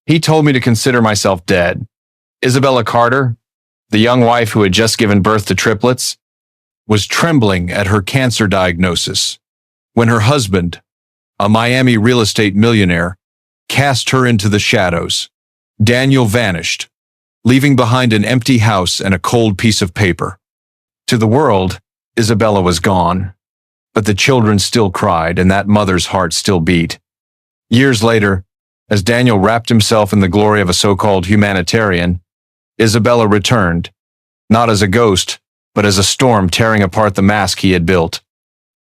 He told me to consider myself dead. Isabella Carter, the young wife who had just given birth to triplets, was trembling at her cancer diagnosis when her husband, a Miami real estate millionaire, cast her into the shadows. Daniel vanished, leaving behind an empty house and a cold piece of paper. To the world, Isabella was gone, but the children still cried and that mother's heart still beat. Years later, as Daniel wrapped himself in the glory of a so-called humanitarian, Isabella returned, not as a ghost, but as a storm tearing apart the mask he had built.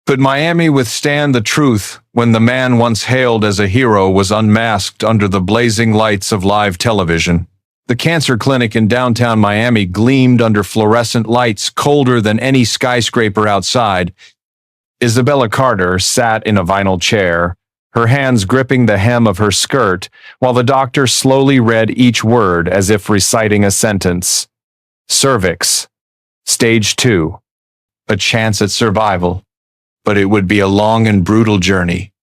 Could Miami withstand the truth when the man once hailed as a hero was unmasked under the blazing lights of live television? The cancer clinic in downtown Miami gleamed under fluorescent lights colder than any skyscraper outside. Isabella Carter sat in a vinyl chair, her hands gripping the hem of her skirt, while the doctor slowly read each word as if reciting a sentence. Cervix. Stage 2. A chance at survival, but it would be a long and brutal journey.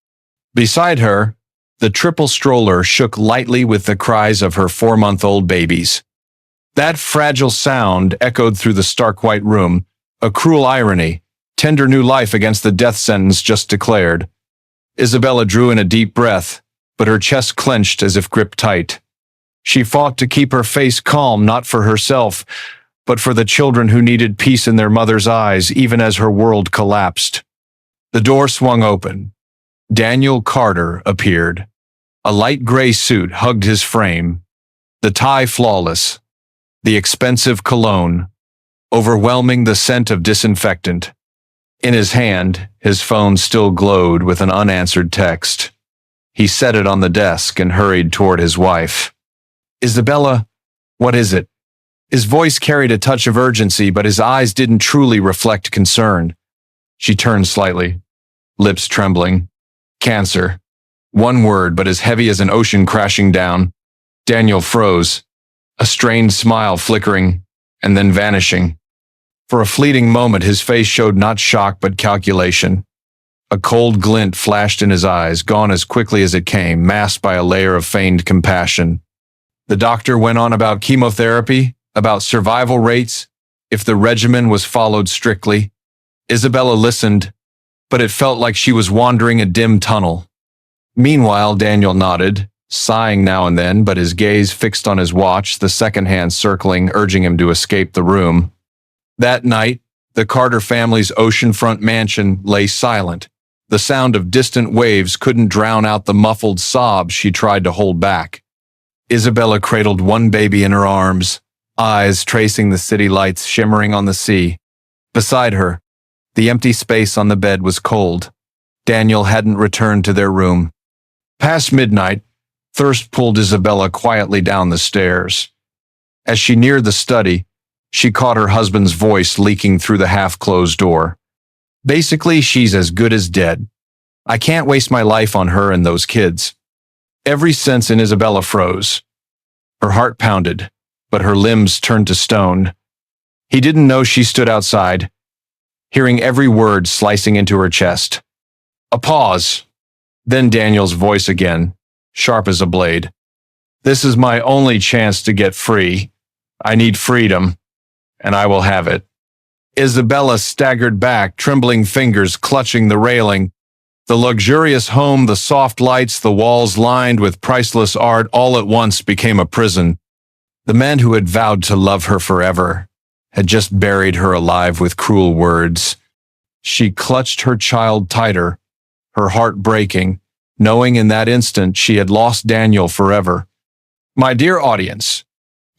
Beside her, the triple stroller shook lightly with the cries of her 4-month-old babies. That fragile sound echoed through the stark white room, a cruel irony, tender new life against the death sentence just declared. Isabella drew in a deep breath, but her chest clenched as if gripped tight. She fought to keep her face calm, not for herself, but for the children who needed peace in their mother's eyes, even as her world collapsed. The door swung open. Daniel Carter appeared. A light gray suit hugged his frame, the tie flawless, the expensive cologne, overwhelming the scent of disinfectant. In his hand, his phone still glowed with an unanswered text. He set it on the desk and hurried toward his wife. Isabella, what is it? His voice carried a touch of urgency, but his eyes didn't truly reflect concern. She turned slightly, lips trembling. Cancer. One word, but as heavy as an ocean crashing down. Daniel froze, a strained smile flickering, and then vanishing. For a fleeting moment, his face showed not shock but calculation. A cold glint flashed in his eyes, gone as quickly as it came, masked by a layer of feigned compassion. The doctor went on about chemotherapy, about survival rates, if the regimen was followed strictly. Isabella listened, but it felt like she was wandering a dim tunnel. Meanwhile, Daniel nodded, sighing now and then, but his gaze fixed on his watch, the second hand circling, urging him to escape the room. That night, the Carter family's oceanfront mansion lay silent. The sound of distant waves couldn't drown out the muffled sobs she tried to hold back. Isabella cradled one baby in her arms, eyes tracing the city lights shimmering on the sea. Beside her, the empty space on the bed was cold. Daniel hadn't returned to their room. Past midnight, thirst pulled Isabella quietly down the stairs. As she neared the study, she caught her husband's voice leaking through the half-closed door. Basically, she's as good as dead. I can't waste my life on her and those kids. Every sense in Isabella froze. Her heart pounded, but her limbs turned to stone. He didn't know she stood outside, hearing every word slicing into her chest. A pause. Then Daniel's voice again, sharp as a blade. This is my only chance to get free. I need freedom, and I will have it. Isabella staggered back, trembling fingers clutching the railing. The luxurious home, the soft lights, the walls lined with priceless art all at once became a prison. The man who had vowed to love her forever had just buried her alive with cruel words. She clutched her child tighter, her heart breaking, knowing in that instant she had lost Daniel forever. My dear audience,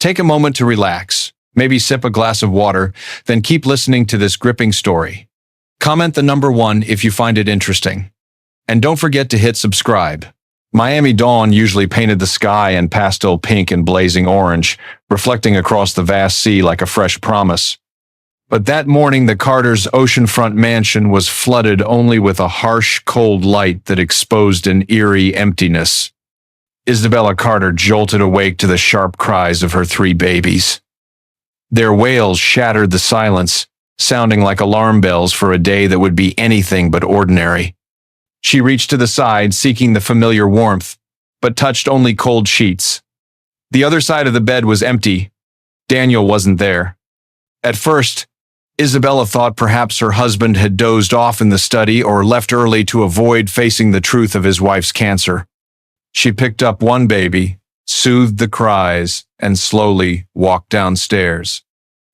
take a moment to relax, maybe sip a glass of water, then keep listening to this gripping story. Comment the number 1 if you find it interesting. And don't forget to hit subscribe. Miami dawn usually painted the sky in pastel pink and blazing orange, reflecting across the vast sea like a fresh promise. But that morning, the Carters' oceanfront mansion was flooded only with a harsh, cold light that exposed an eerie emptiness. Isabella Carter jolted awake to the sharp cries of her 3 babies. Their wails shattered the silence, sounding like alarm bells for a day that would be anything but ordinary. She reached to the side, seeking the familiar warmth, but touched only cold sheets, The other side of the bed was empty. Daniel wasn't there. At first, Isabella thought perhaps her husband had dozed off in the study or left early to avoid facing the truth of his wife's cancer. She picked up one baby, soothed the cries, and slowly walked downstairs.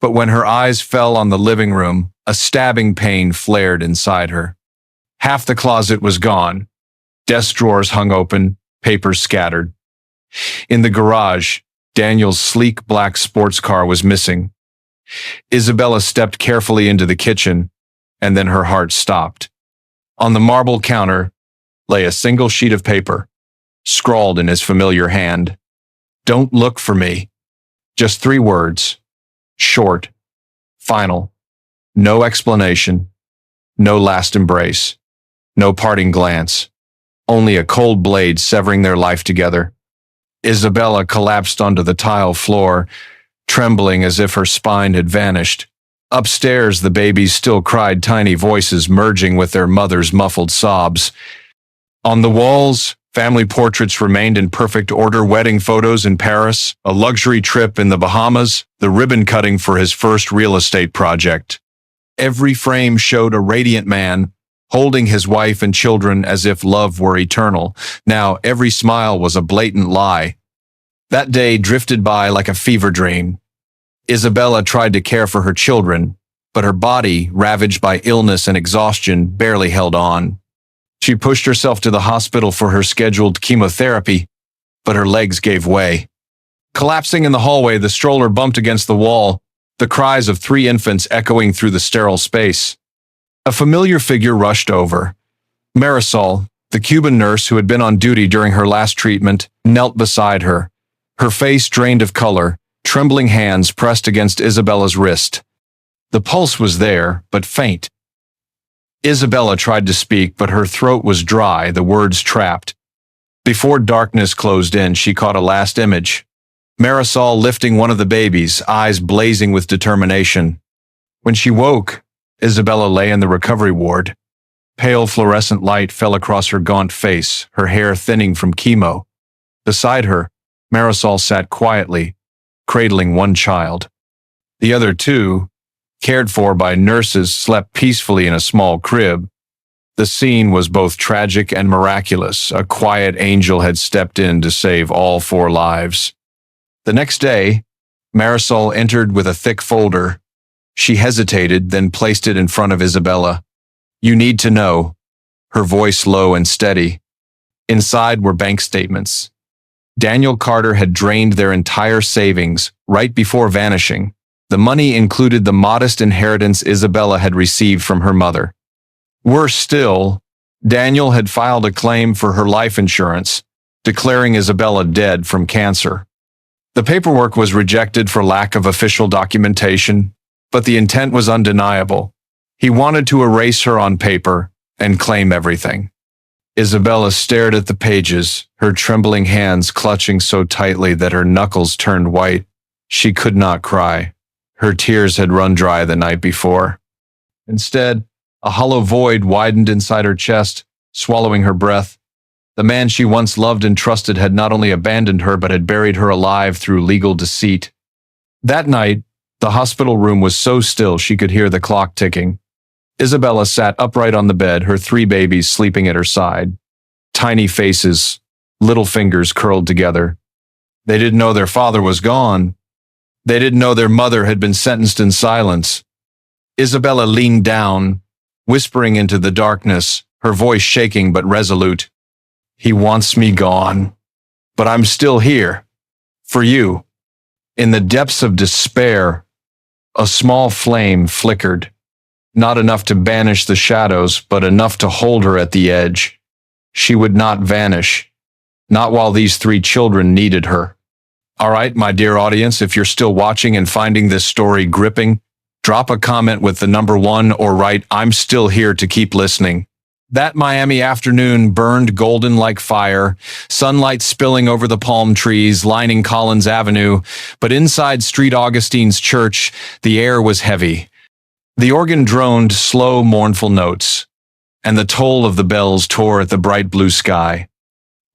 But when her eyes fell on the living room, a stabbing pain flared inside her. Half the closet was gone. Desk drawers hung open, papers scattered. In the garage, Daniel's sleek black sports car was missing. Isabella stepped carefully into the kitchen, and then her heart stopped. On the marble counter lay a single sheet of paper, scrawled in his familiar hand. "Don't look for me." Just 3 words. Short. Final. No explanation. No last embrace. No parting glance. Only a cold blade severing their life together. Isabella collapsed onto the tile floor, trembling as if her spine had vanished. Upstairs, the babies still cried, tiny voices merging with their mother's muffled sobs. On the walls, family portraits remained in perfect order: wedding photos in Paris, a luxury trip in the Bahamas, the ribbon cutting for his first real estate project. Every frame showed a radiant man, holding his wife and children as if love were eternal. Now every smile was a blatant lie. That day drifted by like a fever dream. Isabella tried to care for her children, but her body, ravaged by illness and exhaustion, barely held on. She pushed herself to the hospital for her scheduled chemotherapy, but her legs gave way. Collapsing in the hallway, the stroller bumped against the wall, the cries of 3 infants echoing through the sterile space. A familiar figure rushed over. Marisol, the Cuban nurse who had been on duty during her last treatment, knelt beside her, her face drained of color, trembling hands pressed against Isabella's wrist. The pulse was there, but faint. Isabella tried to speak, but her throat was dry, the words trapped. Before darkness closed in, she caught a last image. Marisol lifting one of the babies, eyes blazing with determination. When she woke, Isabella lay in the recovery ward. Pale fluorescent light fell across her gaunt face, her hair thinning from chemo. Beside her, Marisol sat quietly, cradling one child. The other 2, cared for by nurses, slept peacefully in a small crib. The scene was both tragic and miraculous. A quiet angel had stepped in to save all 4 lives. The next day, Marisol entered with a thick folder. She hesitated, then placed it in front of Isabella. "You need to know," her voice low and steady. Inside were bank statements. Daniel Carter had drained their entire savings right before vanishing. The money included the modest inheritance Isabella had received from her mother. Worse still, Daniel had filed a claim for her life insurance, declaring Isabella dead from cancer. The paperwork was rejected for lack of official documentation, but the intent was undeniable. He wanted to erase her on paper and claim everything. Isabella stared at the pages, her trembling hands clutching so tightly that her knuckles turned white. She could not cry. Her tears had run dry the night before. Instead, a hollow void widened inside her chest, swallowing her breath. The man she once loved and trusted had not only abandoned her, but had buried her alive through legal deceit. That night, the hospital room was so still she could hear the clock ticking. Isabella sat upright on the bed, her 3 babies sleeping at her side. Tiny faces, little fingers curled together. They didn't know their father was gone. They didn't know their mother had been sentenced in silence. Isabella leaned down, whispering into the darkness, her voice shaking but resolute. "He wants me gone, but I'm still here. For you." In the depths of despair, a small flame flickered. Not enough to banish the shadows, but enough to hold her at the edge. She would not vanish. Not while these 3 children needed her. All right, my dear audience, if you're still watching and finding this story gripping, drop a comment with the number 1 or write, "I'm still here to keep listening." That Miami afternoon burned golden like fire, sunlight spilling over the palm trees lining Collins Avenue, but inside St. Augustine's Church, the air was heavy. The organ droned slow, mournful notes, and the toll of the bells tore at the bright blue sky.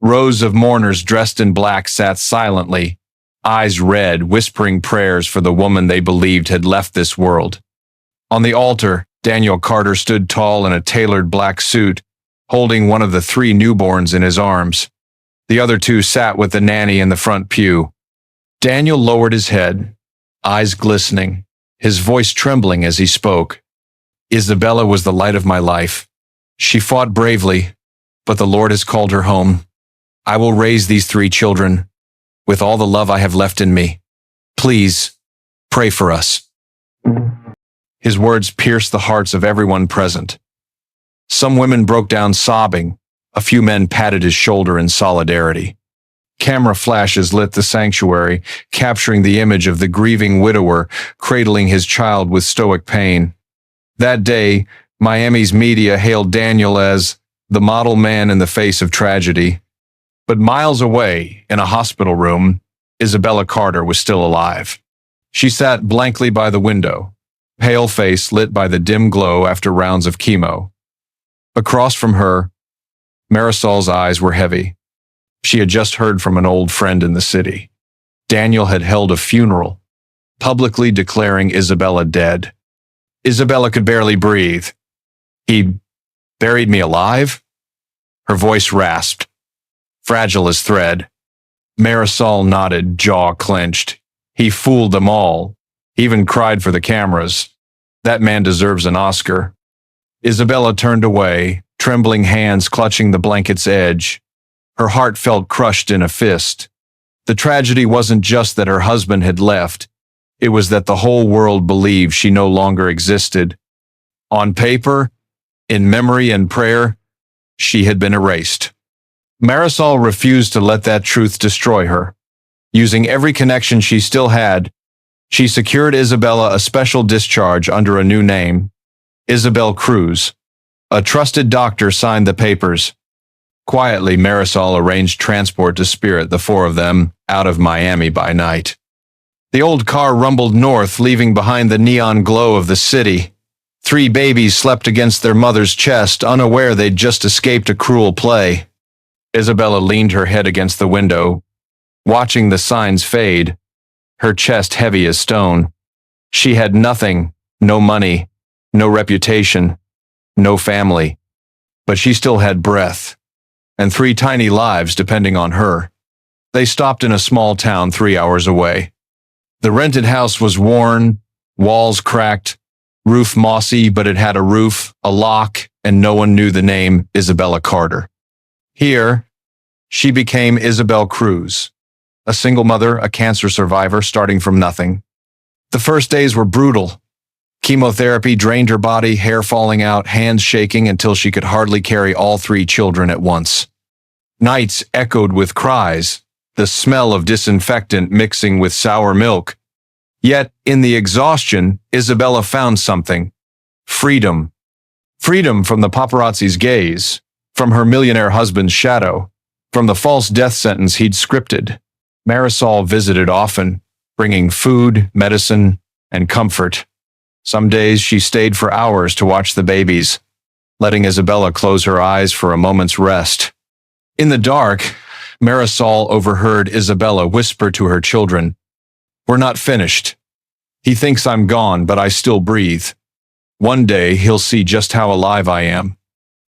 Rows of mourners dressed in black sat silently, eyes red, whispering prayers for the woman they believed had left this world. On the altar, Daniel Carter stood tall in a tailored black suit, holding one of the 3 newborns in his arms. The other 2 sat with the nanny in the front pew. Daniel lowered his head, eyes glistening, his voice trembling as he spoke. Isabella was the light of my life. She fought bravely, but the Lord has called her home. I will raise these 3 children with all the love I have left in me. Please, pray for us. His words pierced the hearts of everyone present. Some women broke down sobbing. A few men patted his shoulder in solidarity. Camera flashes lit the sanctuary, capturing the image of the grieving widower cradling his child with stoic pain. That day, Miami's media hailed Daniel as the model man in the face of tragedy. But miles away, in a hospital room, Isabella Carter was still alive. She sat blankly by the window, pale face lit by the dim glow after rounds of chemo. Across from her, Marisol's eyes were heavy. She had just heard from an old friend in the city. Daniel had held a funeral, publicly declaring Isabella dead. Isabella could barely breathe. He buried me alive? Her voice rasped, fragile as thread. Marisol nodded, jaw clenched. He fooled them all, even cried for the cameras. That man deserves an Oscar. Isabella turned away, trembling hands clutching the blanket's edge. Her heart felt crushed in a fist. The tragedy wasn't just that her husband had left. It was that the whole world believed she no longer existed. On paper, in memory and prayer, she had been erased. Marisol refused to let that truth destroy her. Using every connection she still had, she secured Isabella a special discharge under a new name, Isabel Cruz. A trusted doctor signed the papers. Quietly, Marisol arranged transport to spirit the 4 of them out of Miami by night. The old car rumbled north, leaving behind the neon glow of the city. 3 babies slept against their mother's chest, unaware they'd just escaped a cruel play. Isabella leaned her head against the window, watching the signs fade, her chest heavy as stone. She had nothing, no money, no reputation, no family. But she still had breath, and 3 tiny lives depending on her. They stopped in a small town 3 hours away. The rented house was worn, walls cracked, roof mossy, but it had a roof, a lock, and no one knew the name Isabella Carter. Here, she became Isabel Cruz, a single mother, a cancer survivor starting from nothing. The first days were brutal. Chemotherapy drained her body, hair falling out, hands shaking until she could hardly carry all 3 children at once. Nights echoed with cries, the smell of disinfectant mixing with sour milk. Yet, in the exhaustion, Isabella found something. Freedom. Freedom from the paparazzi's gaze, from her millionaire husband's shadow, from the false death sentence he'd scripted. Marisol visited often, bringing food, medicine, and comfort. Some days she stayed for hours to watch the babies, letting Isabella close her eyes for a moment's rest. In the dark, Marisol overheard Isabella whisper to her children, "We're not finished. He thinks I'm gone, but I still breathe. One day he'll see just how alive I am."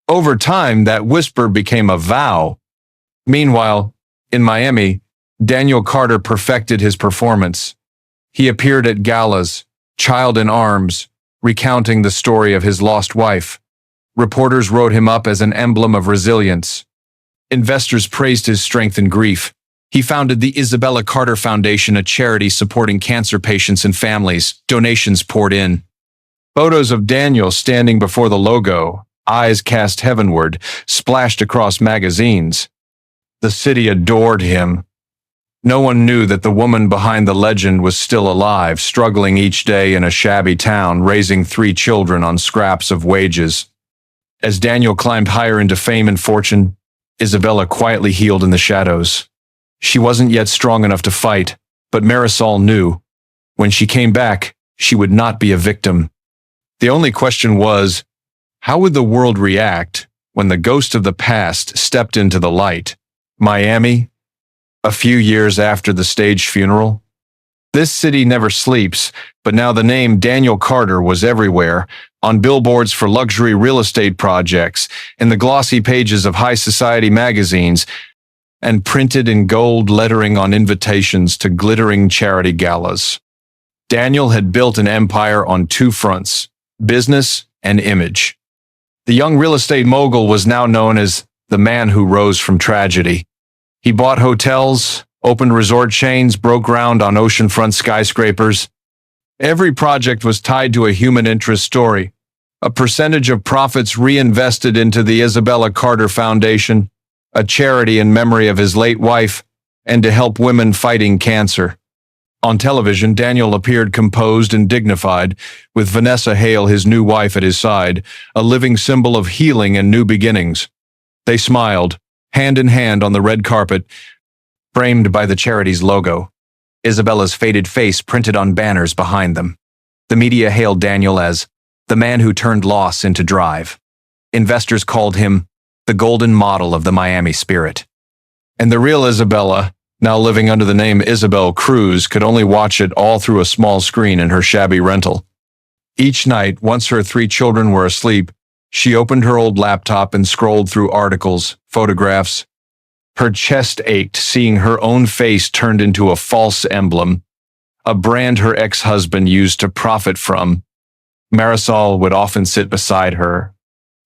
Over time, that whisper became a vow. Meanwhile, in Miami, Daniel Carter perfected his performance. He appeared at galas, child in arms, recounting the story of his lost wife. Reporters wrote him up as an emblem of resilience. Investors praised his strength in grief. He founded the Isabella Carter Foundation, a charity supporting cancer patients and families. Donations poured in. Photos of Daniel standing before the logo, eyes cast heavenward, splashed across magazines. The city adored him. No one knew that the woman behind the legend was still alive, struggling each day in a shabby town, raising 3 children on scraps of wages. As Daniel climbed higher into fame and fortune, Isabella quietly healed in the shadows. She wasn't yet strong enough to fight, but Marisol knew. When she came back, she would not be a victim. The only question was, how would the world react when the ghost of the past stepped into the light? Miami, A few years after the staged funeral, this city never sleeps, but now the name Daniel Carter was everywhere, on billboards for luxury real estate projects, in the glossy pages of high society magazines, and printed in gold lettering on invitations to glittering charity galas. Daniel had built an empire on two fronts, business and image. The young real estate mogul was now known as the man who rose from tragedy. He bought hotels, opened resort chains, broke ground on oceanfront skyscrapers. Every project was tied to a human interest story, a percentage of profits reinvested into the Isabella Carter Foundation, a charity in memory of his late wife, and to help women fighting cancer. On television, Daniel appeared composed and dignified, with Vanessa Hale, his new wife, at his side, a living symbol of healing and new beginnings. They smiled, hand in hand on the red carpet, framed by the charity's logo, Isabella's faded face printed on banners behind them. The media hailed Daniel as the man who turned loss into drive. Investors called him the golden model of the Miami spirit. And the real Isabella, now living under the name Isabel Cruz, could only watch it all through a small screen in her shabby rental. Each night, once her 3 children were asleep, she opened her old laptop and scrolled through articles, photographs. Her chest ached seeing her own face turned into a false emblem, a brand her ex-husband used to profit from. Marisol would often sit beside her,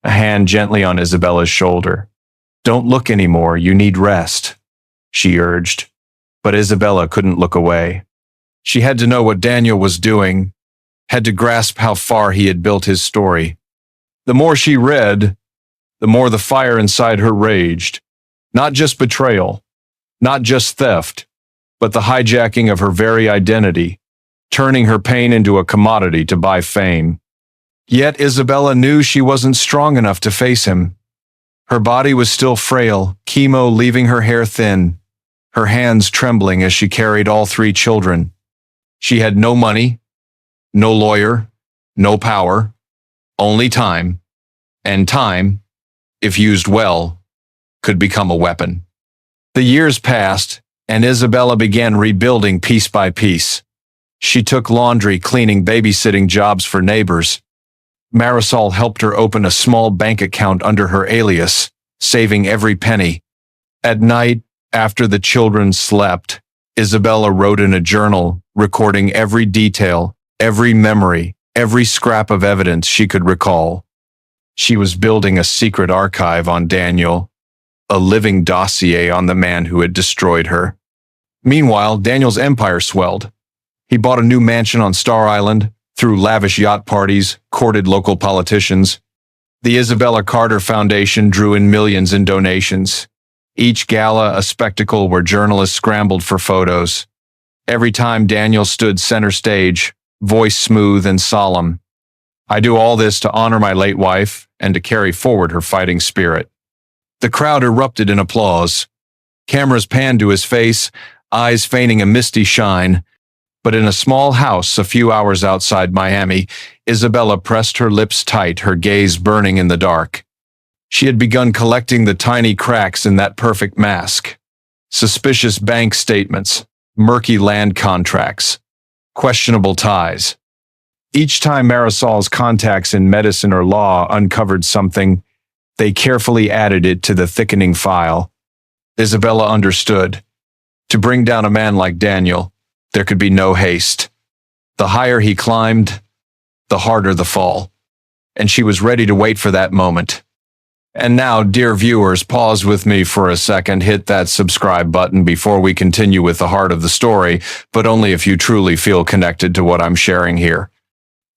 a hand gently on Isabella's shoulder. "Don't look anymore, you need rest," she urged. But Isabella couldn't look away. She had to know what Daniel was doing, had to grasp how far he had built his story. The more she read, the more the fire inside her raged. Not just betrayal, not just theft, but the hijacking of her very identity, turning her pain into a commodity to buy fame. Yet Isabella knew she wasn't strong enough to face him. Her body was still frail, chemo leaving her hair thin, her hands trembling as she carried all 3 children. She had no money, no lawyer, no power, only time, and time, if used well, could become a weapon. The years passed, and Isabella began rebuilding piece by piece. She took laundry, cleaning, babysitting jobs for neighbors. Marisol helped her open a small bank account under her alias, saving every penny. At night, after the children slept, Isabella wrote in a journal, recording every detail, every memory, every scrap of evidence she could recall. She was building a secret archive on Daniel, a living dossier on the man who had destroyed her. Meanwhile, Daniel's empire swelled. He bought a new mansion on Star Island, threw lavish yacht parties, courted local politicians. The Isabella Carter Foundation drew in millions in donations. Each gala a spectacle where journalists scrambled for photos. Every time Daniel stood center stage, voice smooth and solemn. "I do all this to honor my late wife and to carry forward her fighting spirit." The crowd erupted in applause. Cameras panned to his face, eyes feigning a misty shine. But in a small house a few hours outside Miami, Isabella pressed her lips tight, her gaze burning in the dark. She had begun collecting the tiny cracks in that perfect mask. Suspicious bank statements, murky land contracts, questionable ties. Each time Marisol's contacts in medicine or law uncovered something, they carefully added it to the thickening file. Isabella understood. To bring down a man like Daniel, there could be no haste. The higher he climbed, the harder the fall. And she was ready to wait for that moment. And now, dear viewers, pause with me for a second, hit that subscribe button before we continue with the heart of the story, but only if you truly feel connected to what I'm sharing here.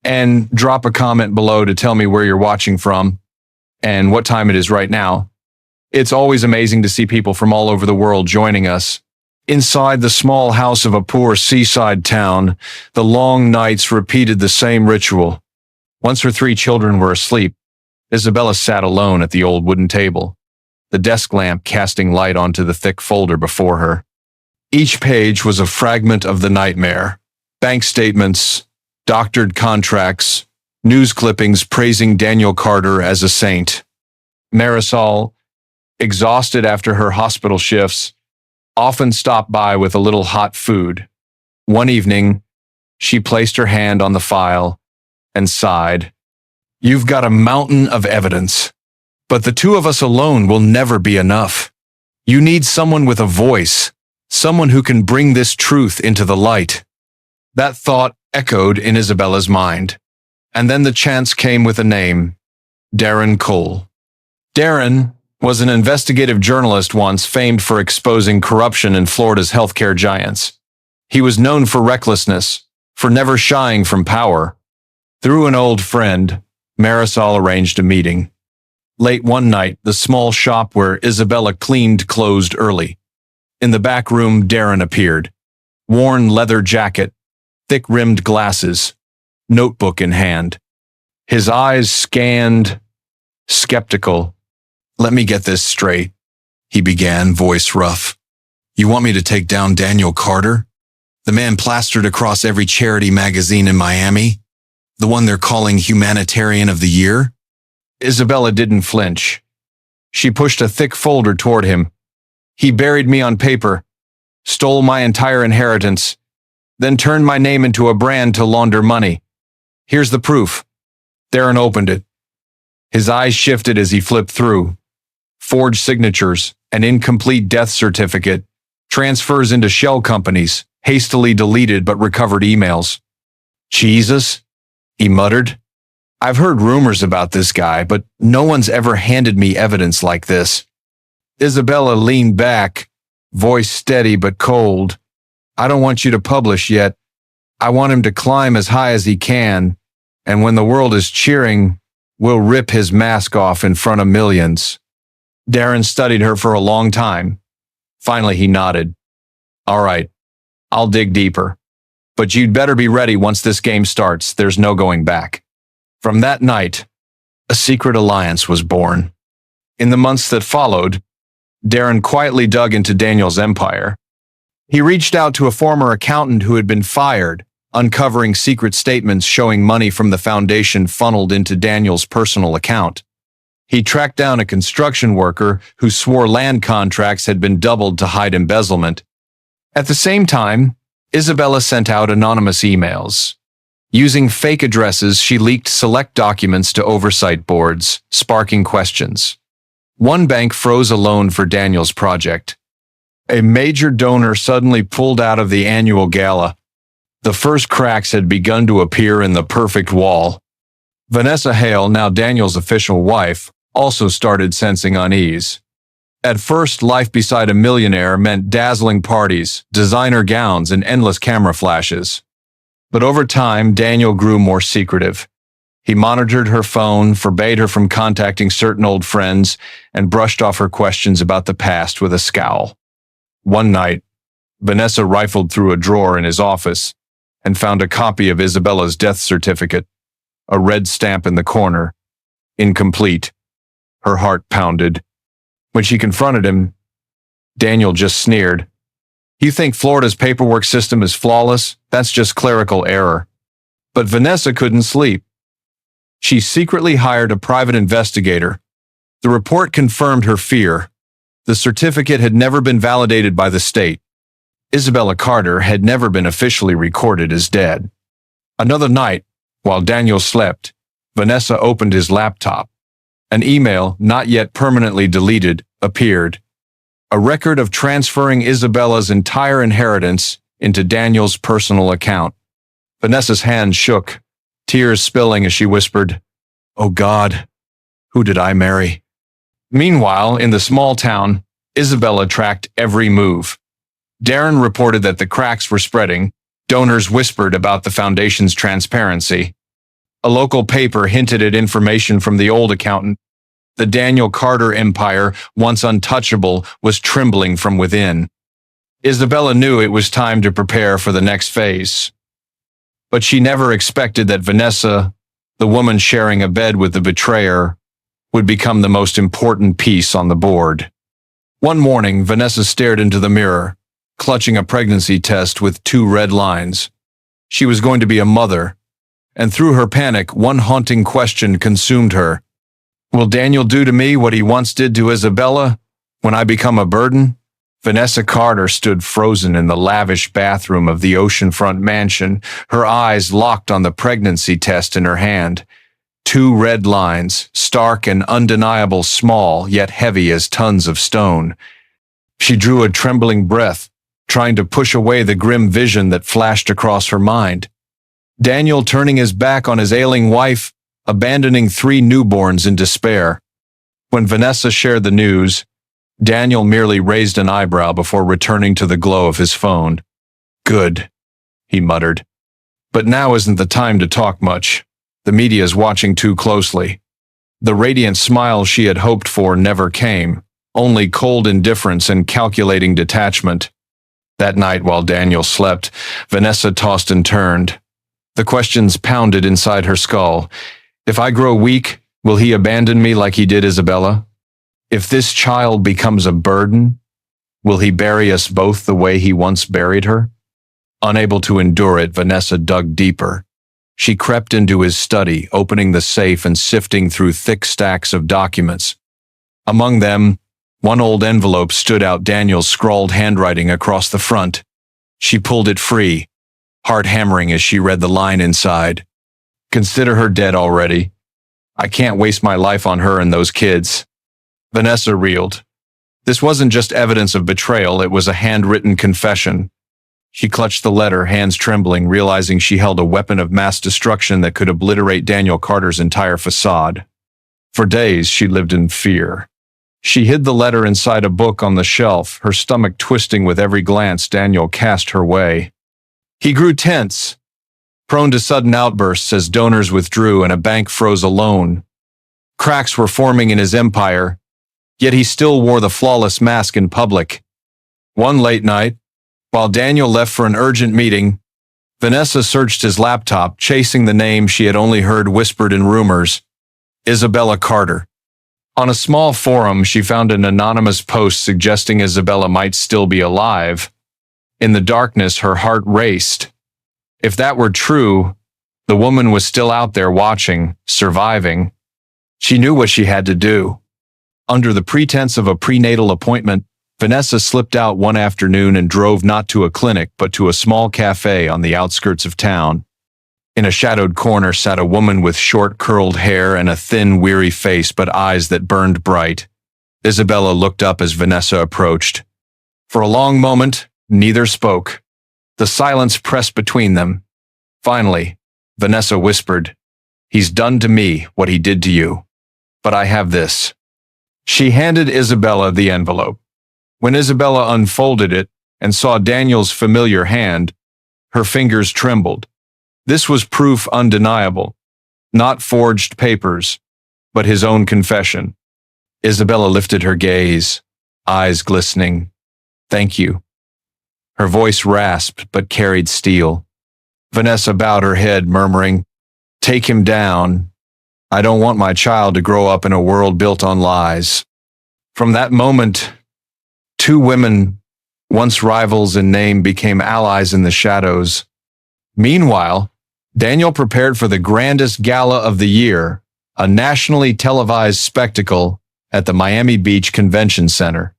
And drop a comment below to tell me where you're watching from and what time it is right now. It's always amazing to see people from all over the world joining us. Inside the small house of a poor seaside town, the long nights repeated the same ritual. Once her 3 children were asleep, Isabella sat alone at the old wooden table, the desk lamp casting light onto the thick folder before her. Each page was a fragment of the nightmare. Bank statements, doctored contracts, news clippings praising Daniel Carter as a saint. Marisol, exhausted after her hospital shifts, often stopped by with a little hot food. One evening, she placed her hand on the file and sighed. "You've got a mountain of evidence, but the two of us alone will never be enough. You need someone with a voice, someone who can bring this truth into the light." That thought echoed in Isabella's mind. And then the chance came with a name: Darren Cole. Darren was an investigative journalist once famed for exposing corruption in Florida's healthcare giants. He was known for recklessness, for never shying from power. Through an old friend, Marisol arranged a meeting. Late one night, the small shop where Isabella cleaned closed early. In the back room, Darren appeared. Worn leather jacket, thick-rimmed glasses, notebook in hand. His eyes scanned, skeptical. "Let me get this straight," he began, voice rough. "You want me to take down Daniel Carter? The man plastered across every charity magazine in Miami? The one they're calling Humanitarian of the Year?" Isabella didn't flinch. She pushed a thick folder toward him. "He buried me on paper, stole my entire inheritance, then turned my name into a brand to launder money. Here's the proof." Darren opened it. His eyes shifted as he flipped through. Forged signatures, an incomplete death certificate, transfers into shell companies, hastily deleted but recovered emails. "Jesus," he muttered. "I've heard rumors about this guy, but no one's ever handed me evidence like this." Isabella leaned back, voice steady but cold. "I don't want you to publish yet. I want him to climb as high as he can, and when the world is cheering, we'll rip his mask off in front of millions." Darren studied her for a long time. Finally, he nodded. "All right, I'll dig deeper. But you'd better be ready once this game starts. There's no going back." From that night, a secret alliance was born. In the months that followed, Darren quietly dug into Daniel's empire. He reached out to a former accountant who had been fired, uncovering secret statements showing money from the foundation funneled into Daniel's personal account. He tracked down a construction worker who swore land contracts had been doubled to hide embezzlement. At the same time, Isabella sent out anonymous emails. Using fake addresses, she leaked select documents to oversight boards, sparking questions. One bank froze a loan for Daniel's project. A major donor suddenly pulled out of the annual gala. The first cracks had begun to appear in the perfect wall. Vanessa Hale, now Daniel's official wife, also started sensing unease. At first, life beside a millionaire meant dazzling parties, designer gowns, and endless camera flashes. But over time, Daniel grew more secretive. He monitored her phone, forbade her from contacting certain old friends, and brushed off her questions about the past with a scowl. One night, Vanessa rifled through a drawer in his office and found a copy of Isabella's death certificate, a red stamp in the corner, incomplete. Her heart pounded. When she confronted him, Daniel just sneered. "You think Florida's paperwork system is flawless? That's just clerical error." But Vanessa couldn't sleep. She secretly hired a private investigator. The report confirmed her fear. The certificate had never been validated by the state. Isabella Carter had never been officially recorded as dead. Another night, while Daniel slept, Vanessa opened his laptop. An email, not yet permanently deleted, appeared. A record of transferring Isabella's entire inheritance into Daniel's personal account. Vanessa's hand shook, tears spilling as she whispered, "Oh God, who did I marry?" Meanwhile, in the small town, Isabella tracked every move. Darren reported that the cracks were spreading. Donors whispered about the foundation's transparency. A local paper hinted at information from the old accountant. The Daniel Carter empire, once untouchable, was trembling from within. Isabella knew it was time to prepare for the next phase. But she never expected that Vanessa, the woman sharing a bed with the betrayer, would become the most important piece on the board. One morning, Vanessa stared into the mirror, clutching a pregnancy test with 2 red lines. She was going to be a mother, and through her panic, one haunting question consumed her. Will Daniel do to me what he once did to Isabella when I become a burden? Vanessa Carter stood frozen in the lavish bathroom of the oceanfront mansion, her eyes locked on the pregnancy test in her hand. Two red lines, stark and undeniable, small yet heavy as tons of stone. She drew a trembling breath, trying to push away the grim vision that flashed across her mind. Daniel turning his back on his ailing wife, abandoning 3 newborns in despair. When Vanessa shared the news, Daniel merely raised an eyebrow before returning to the glow of his phone. "Good," he muttered. "But now isn't the time to talk much. The media's watching too closely." The radiant smile she had hoped for never came, only cold indifference and calculating detachment. That night, while Daniel slept, Vanessa tossed and turned. The questions pounded inside her skull. If I grow weak, will he abandon me like he did Isabella? If this child becomes a burden, will he bury us both the way he once buried her? Unable to endure it, Vanessa dug deeper. She crept into his study, opening the safe and sifting through thick stacks of documents. Among them, one old envelope stood out, Daniel's scrawled handwriting across the front. She pulled it free, heart hammering as she read the line inside. "Consider her dead already. I can't waste my life on her and those kids." Vanessa reeled. This wasn't just evidence of betrayal, it was a handwritten confession. She clutched the letter, hands trembling, realizing she held a weapon of mass destruction that could obliterate Daniel Carter's entire facade. For days, she lived in fear. She hid the letter inside a book on the shelf, her stomach twisting with every glance Daniel cast her way. He grew tense, prone to sudden outbursts as donors withdrew and a bank froze a loan. Cracks were forming in his empire, yet he still wore the flawless mask in public. One late night, while Daniel left for an urgent meeting, Vanessa searched his laptop, chasing the name she had only heard whispered in rumors: Isabella Carter. On a small forum, she found an anonymous post suggesting Isabella might still be alive. In the darkness, her heart raced. If that were true, the woman was still out there watching, surviving. She knew what she had to do. Under the pretense of a prenatal appointment, Vanessa slipped out one afternoon and drove not to a clinic but to a small cafe on the outskirts of town. In a shadowed corner sat a woman with short, curled hair and a thin, weary face but eyes that burned bright. Isabella looked up as Vanessa approached. For a long moment, neither spoke. The silence pressed between them. Finally, Vanessa whispered, "He's done to me what he did to you. But I have this." She handed Isabella the envelope. When Isabella unfolded it and saw Daniel's familiar hand, her fingers trembled. This was proof undeniable, not forged papers, but his own confession. Isabella lifted her gaze, eyes glistening. "Thank you." Her voice rasped but carried steel. Vanessa bowed her head, murmuring, "Take him down. I don't want my child to grow up in a world built on lies." From that moment, two women, once rivals in name, became allies in the shadows. Meanwhile, Daniel prepared for the grandest gala of the year, a nationally televised spectacle at the Miami Beach Convention Center.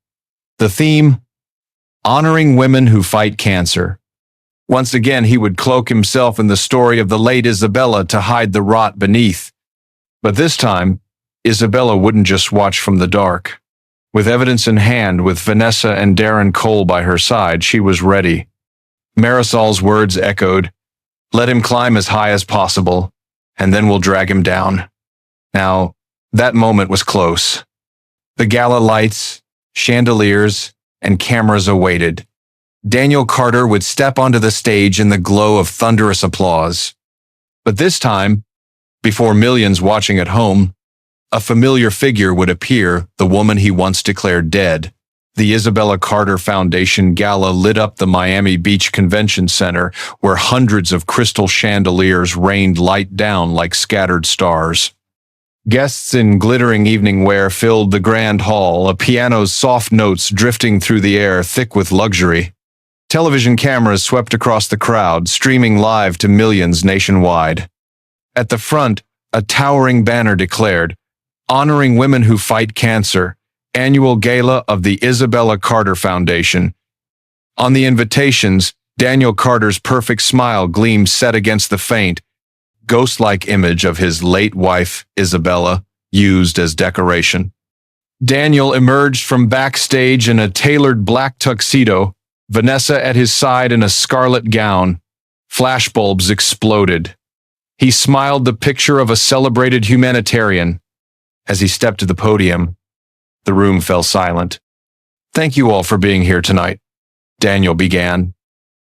The theme, honoring women who fight cancer. Once again, he would cloak himself in the story of the late Isabella to hide the rot beneath. But this time, Isabella wouldn't just watch from the dark. With evidence in hand, with Vanessa and Darren Cole by her side, she was ready. Marisol's words echoed, "Let him climb as high as possible, and then we'll drag him down." Now, that moment was close. The gala lights, chandeliers, and cameras awaited. Daniel Carter would step onto the stage in the glow of thunderous applause. But this time, before millions watching at home, a familiar figure would appear, the woman he once declared dead. The Isabella Carter Foundation Gala lit up the Miami Beach Convention Center, where hundreds of crystal chandeliers rained light down like scattered stars. Guests in glittering evening wear filled the grand hall, a piano's soft notes drifting through the air thick with luxury. Television cameras swept across the crowd, streaming live to millions nationwide. At the front, a towering banner declared, "Honoring women who fight cancer," annual gala of the Isabella Carter Foundation. On the invitations, Daniel Carter's perfect smile gleamed set against the faint, ghost-like image of his late wife, Isabella, used as decoration. Daniel emerged from backstage in a tailored black tuxedo, Vanessa at his side in a scarlet gown. Flashbulbs exploded. He smiled, the picture of a celebrated humanitarian. As he stepped to the podium, the room fell silent. "Thank you all for being here tonight," Daniel began,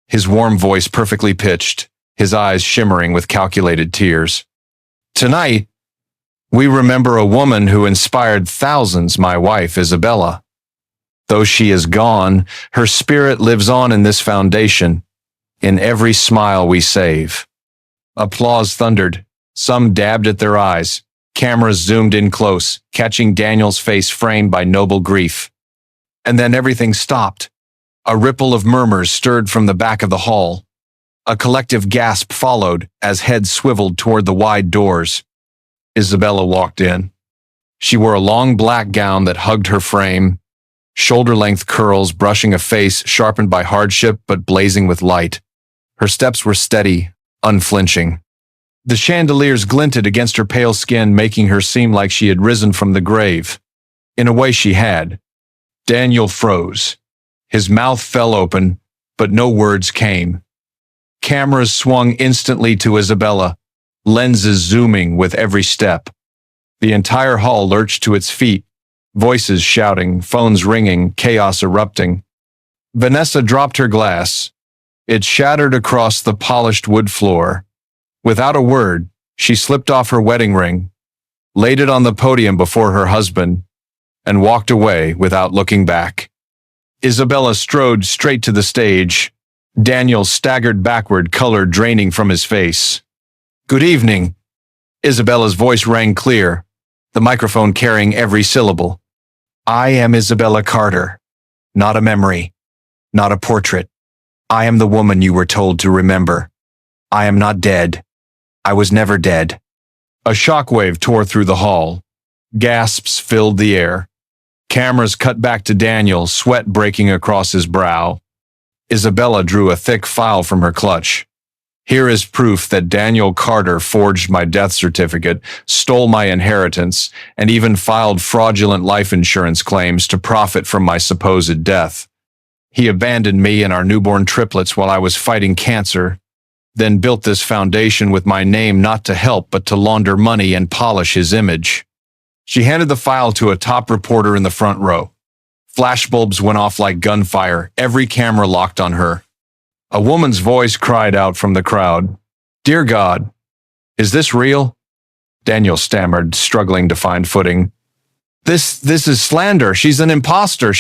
his warm voice perfectly pitched, his eyes shimmering with calculated tears. "Tonight, we remember a woman who inspired thousands, my wife, Isabella. Though she is gone, her spirit lives on in this foundation, in every smile we save." Applause thundered. Some dabbed at their eyes. Cameras zoomed in close, catching Daniel's face framed by noble grief. And then everything stopped. A ripple of murmurs stirred from the back of the hall. A collective gasp followed as heads swiveled toward the wide doors. Isabella walked in. She wore a long black gown that hugged her frame, shoulder-length curls brushing a face sharpened by hardship but blazing with light. Her steps were steady, unflinching. The chandeliers glinted against her pale skin, making her seem like she had risen from the grave. In a way she had. Daniel froze. His mouth fell open, but no words came. Cameras swung instantly to Isabella, lenses zooming with every step. The entire hall lurched to its feet, voices shouting, phones ringing, chaos erupting. Vanessa dropped her glass. It shattered across the polished wood floor. Without a word, she slipped off her wedding ring, laid it on the podium before her husband, and walked away without looking back. Isabella strode straight to the stage. Daniel staggered backward, color draining from his face. "Good evening." Isabella's voice rang clear, the microphone carrying every syllable. "I am Isabella Carter, not a memory, not a portrait. I am the woman you were told to remember. I am not dead. I was never dead." A shockwave tore through the hall. Gasps filled the air. Cameras cut back to Daniel, sweat breaking across his brow. Isabella drew a thick file from her clutch. "Here is proof that Daniel Carter forged my death certificate, stole my inheritance, and even filed fraudulent life insurance claims to profit from my supposed death. He abandoned me and our newborn triplets while I was fighting cancer, then built this foundation with my name not to help but to launder money and polish his image." She handed the file to a top reporter in the front row. Flashbulbs went off like gunfire, every camera locked on her. A woman's voice cried out from the crowd. "Dear God, is this real?" Daniel stammered, struggling to find footing. This is slander. She's an imposter.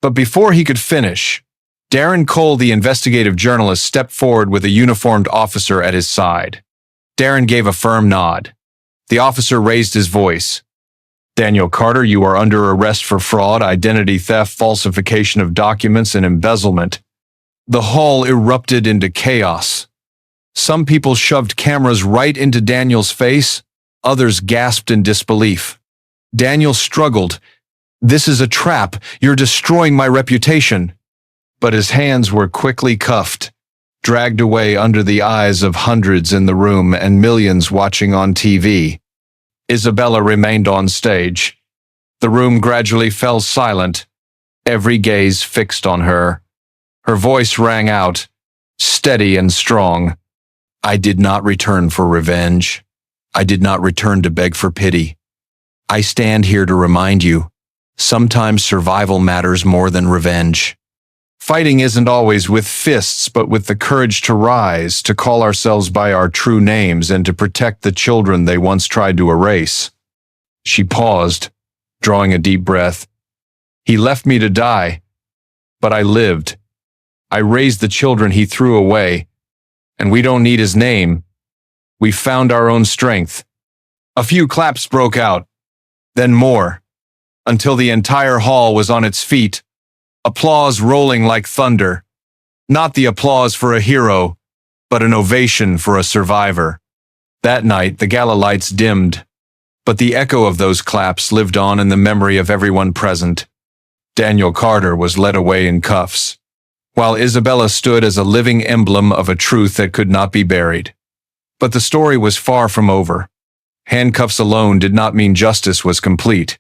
But before he could finish, Darren Cole, the investigative journalist, stepped forward with a uniformed officer at his side. Darren gave a firm nod. The officer raised his voice. "Daniel Carter, you are under arrest for fraud, identity theft, falsification of documents, and embezzlement." The hall erupted into chaos. Some people shoved cameras right into Daniel's face, others gasped in disbelief. Daniel struggled. "This is a trap. You're destroying my reputation." But his hands were quickly cuffed, dragged away under the eyes of hundreds in the room and millions watching on TV. Isabella remained on stage. The room gradually fell silent, every gaze fixed on her. Her voice rang out, steady and strong. "I did not return for revenge. I did not return to beg for pity. I stand here to remind you, sometimes survival matters more than revenge. Fighting isn't always with fists, but with the courage to rise, to call ourselves by our true names, and to protect the children they once tried to erase." She paused, drawing a deep breath. "He left me to die, but I lived. I raised the children he threw away, and we don't need his name. We found our own strength." A few claps broke out, then more, until the entire hall was on its feet, applause rolling like thunder. Not the applause for a hero, but an ovation for a survivor. That night, the gala lights dimmed, but the echo of those claps lived on in the memory of everyone present. Daniel Carter was led away in cuffs, while Isabella stood as a living emblem of a truth that could not be buried. But the story was far from over. Handcuffs alone did not mean justice was complete.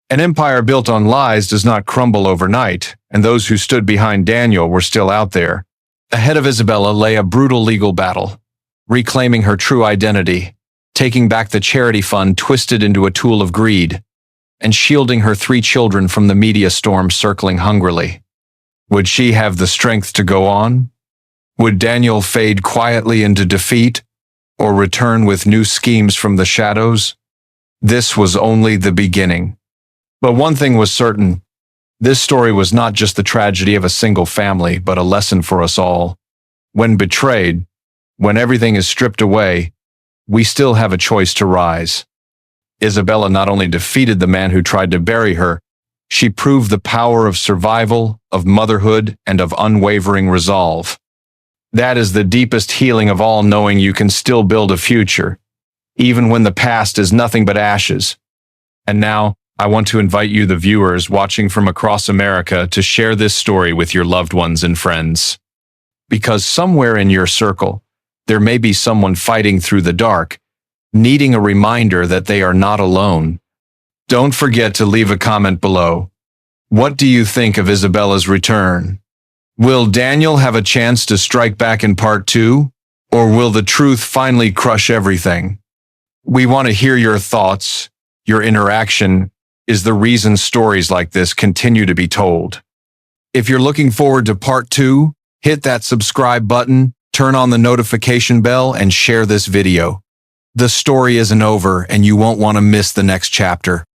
An empire built on lies does not crumble overnight, and those who stood behind Daniel were still out there. Ahead of Isabella lay a brutal legal battle, reclaiming her true identity, taking back the charity fund twisted into a tool of greed, and shielding her 3 children from the media storm circling hungrily. Would she have the strength to go on? Would Daniel fade quietly into defeat, or return with new schemes from the shadows? This was only the beginning. But one thing was certain. This story was not just the tragedy of a single family, but a lesson for us all. When betrayed, when everything is stripped away, we still have a choice to rise. Isabella not only defeated the man who tried to bury her, she proved the power of survival, of motherhood, and of unwavering resolve. That is the deepest healing of all, knowing you can still build a future, even when the past is nothing but ashes. And now, I want to invite you, the viewers watching from across America, to share this story with your loved ones and friends. Because somewhere in your circle, there may be someone fighting through the dark, needing a reminder that they are not alone. Don't forget to leave a comment below. What do you think of Isabella's return? Will Daniel have a chance to strike back in part 2? Or will the truth finally crush everything? We want to hear your thoughts. Your interaction is the reason stories like this continue to be told. If you're looking forward to part 2, hit that subscribe button, turn on the notification bell, and share this video. The story isn't over, and you won't want to miss the next chapter.